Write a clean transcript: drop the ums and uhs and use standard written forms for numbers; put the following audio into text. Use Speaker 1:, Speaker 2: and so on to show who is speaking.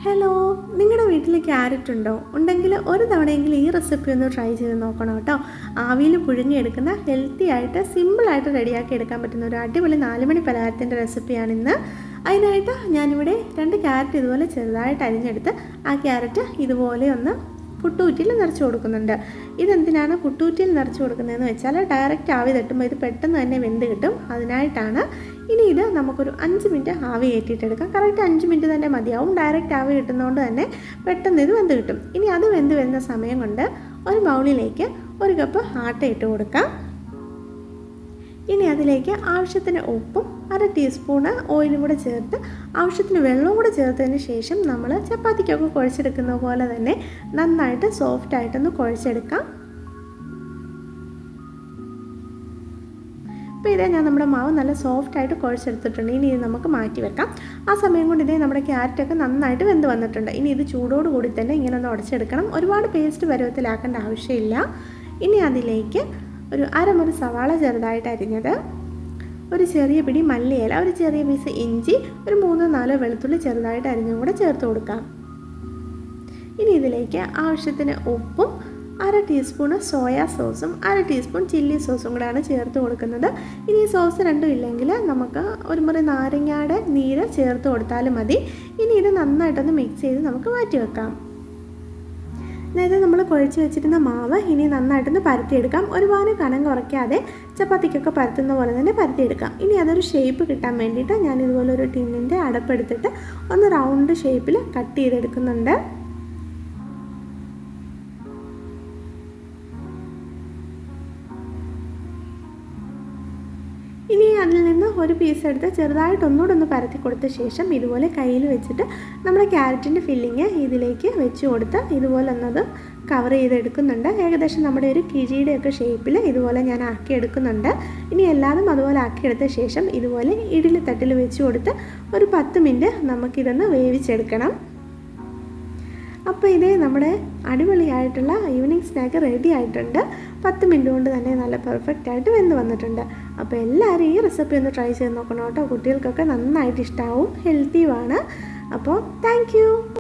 Speaker 1: Hello, നിങ്ങളുടെ വീട്ടിൽ carrot ഉണ്ടോ? ഉണ്ടെങ്കിൽ ഒരു തവണയെങ്കിലും ഈ റെസിപ്പി ഒന്ന് ട്രൈ ചെയ്ത് നോക്കണം കേട്ടോ. ആവിയിൽ പുഴുങ്ങിയെടുക്കുന്ന ഹെൽത്തി ആയിട്ട് സിമ്പിളായിട്ട് റെഡിയാക്കി എടുക്കാൻ പറ്റുന്ന ഒരു അടിപൊളി 4 മണി പലഹാരത്തിൻ്റെ റെസിപ്പിയാണിന്ന്. അതിനായിട്ട് ഞാനിവിടെ 2 ക്യാരറ്റ് ഇതുപോലെ ചെറുതായിട്ട് അരിഞ്ഞെടുത്ത് ആ ക്യാരറ്റ് ഇതുപോലെ ഒന്ന് പുട്ടുകുറ്റിയിൽ നിറച്ച് കൊടുക്കുന്നുണ്ട്. ഇതെന്തിനാണ് പുട്ടുകുറ്റിയിൽ നിറച്ച് കൊടുക്കുന്നതെന്ന് വെച്ചാൽ ഡയറക്റ്റ് ആവി തട്ടുമ്പോൾ ഇത് പെട്ടെന്ന് തന്നെ വെന്ത് കിട്ടും, അതിനായിട്ടാണ്. ഇനി ഇത് നമുക്കൊരു 5 മിനിറ്റ് ആവി കയറ്റിയിട്ടെടുക്കാം. കറക്റ്റ് 5 മിനിറ്റ് തന്നെ മതിയാവും. ഡയറക്റ്റ് ആവി കിട്ടുന്നതുകൊണ്ട് തന്നെ പെട്ടെന്ന് ഇത് വെന്ത് കിട്ടും. ഇനി അത് വെന്ത് വരുന്ന സമയം കൊണ്ട് ഒരു ബൗളിലേക്ക് 1 കപ്പ് ആട്ട ഇട്ട് കൊടുക്കാം. ഇനി അതിലേക്ക് ആവശ്യത്തിന് ഉപ്പും 1/2 ടീസ്പൂണ് ഓയിലും കൂടെ ചേർത്ത് ആവശ്യത്തിന് വെള്ളവും കൂടെ ചേർത്തതിന് ശേഷം നമ്മൾ ചപ്പാത്തിക്കൊക്കെ കുഴച്ചെടുക്കുന്ന പോലെ തന്നെ നന്നായിട്ട് സോഫ്റ്റായിട്ടൊന്ന് കുഴച്ചെടുക്കാം. ഇപ്പോൾ ഇതേ ഞാൻ നമ്മുടെ മാവ് നല്ല സോഫ്റ്റായിട്ട് കുഴച്ചെടുത്തിട്ടുണ്ട്. ഇനി ഇത് നമുക്ക് മാറ്റി വെക്കാം. ആ സമയം കൊണ്ട് ഇതേ നമ്മുടെ ക്യാരറ്റൊക്കെ നന്നായിട്ട് വെന്ത് വന്നിട്ടുണ്ട്. ഇനി ഇത് ചൂടോട് കൂടി തന്നെ ഇങ്ങനെ ഒന്ന് ഉടച്ചെടുക്കണം. ഒരുപാട് പേസ്റ്റ് പരുവത്തിലാക്കേണ്ട ആവശ്യമില്ല. ഇനി അതിലേക്ക് ഒരു അരമുറി സവാള ചെറുതായിട്ട് അരിഞ്ഞത്, ഒരു ചെറിയ പിടി മല്ലിയില, ഒരു ചെറിയ പീസ് ഇഞ്ചി, ഒരു 3-4 വെളുത്തുള്ളി ചെറുതായിട്ട് അരിഞ്ഞും കൂടെ ചേർത്ത് കൊടുക്കാം. ഇനി ഇതിലേക്ക് ആവശ്യത്തിന് ഉപ്പും 1/2 ടീസ്പൂണ് സോയാ സോസും 1/2 ടീസ്പൂൺ ചില്ലി സോസും കൂടെയാണ് ചേർത്ത് കൊടുക്കുന്നത്. ഇനി ഈ സോസ് രണ്ടും ഇല്ലെങ്കിൽ നമുക്ക് ഒരു മുറി നാരങ്ങയുടെ നീര് ചേർത്ത് കൊടുത്താലും മതി. ഇനി ഇത് നന്നായിട്ടൊന്ന് മിക്സ് ചെയ്ത് നമുക്ക് മാറ്റി വെക്കാം. നേരത്തെ നമ്മൾ കുഴച്ച് വെച്ചിരുന്ന മാവ് ഇനി നന്നായിട്ടൊന്ന് പരത്തിയെടുക്കാം. ഒരുപാട് കനം കുറയ്ക്കാതെ ചപ്പാത്തിക്കൊക്കെ പരത്തുന്ന പോലെ തന്നെ പരത്തിയെടുക്കാം. ഇനി അതൊരു ഷേപ്പ് കിട്ടാൻ വേണ്ടിയിട്ട് ഞാനിതുപോലെ ഒരു ടിന്നിൻ്റെ അടപ്പെടുത്തിട്ട് ഒന്ന് റൗണ്ട് ഷേപ്പിൽ കട്ട് ചെയ്തെടുക്കുന്നുണ്ട്. ഇനി അതിൽ നിന്ന് ഒരു പീസ് എടുത്ത് ചെറുതായിട്ട് ഒന്നുകൂടെ പരത്തി കൊടുത്ത ശേഷം ഇതുപോലെ കയ്യിൽ വെച്ചിട്ട് നമ്മുടെ ക്യാരറ്റിൻ്റെ ഫില്ലിങ് ഇതിലേക്ക് വെച്ച് കൊടുത്ത് ഇതുപോലെ ഒന്നത് കവർ ചെയ്തെടുക്കുന്നുണ്ട്. ഏകദേശം നമ്മുടെ ഒരു കിഴിയുടെയൊക്കെ ഷേപ്പിൽ ഇതുപോലെ ഞാൻ ആക്കിയെടുക്കുന്നുണ്ട്. ഇനി എല്ലാതും അതുപോലെ ആക്കിയെടുത്ത ശേഷം ഇതുപോലെ ഇഡ്ഡലി തട്ടിൽ വെച്ച് കൊടുത്ത് ഒരു 10 മിനിറ്റ് നമുക്കിതൊന്ന് വേവിച്ചെടുക്കണം. അപ്പോൾ ഇതേ നമ്മുടെ അടിപൊളിയായിട്ടുള്ള ഈവനിങ് സ്നാക്ക് റെഡി ആയിട്ടുണ്ട്. 10 മിനിറ്റ് കൊണ്ട് തന്നെ നല്ല പെർഫെക്റ്റ് ആയിട്ട് വെന്ത് വന്നിട്ടുണ്ട്. അപ്പോൾ എല്ലാവരും ഈ റെസിപ്പി ഒന്ന് ട്രൈ ചെയ്ത് നോക്കണം കേട്ടോ. കുട്ടികൾക്കൊക്കെ നന്നായിട്ട് ഇഷ്ടമാവും, ഹെൽത്തിയുമാണ്. അപ്പോൾ താങ്ക് യു.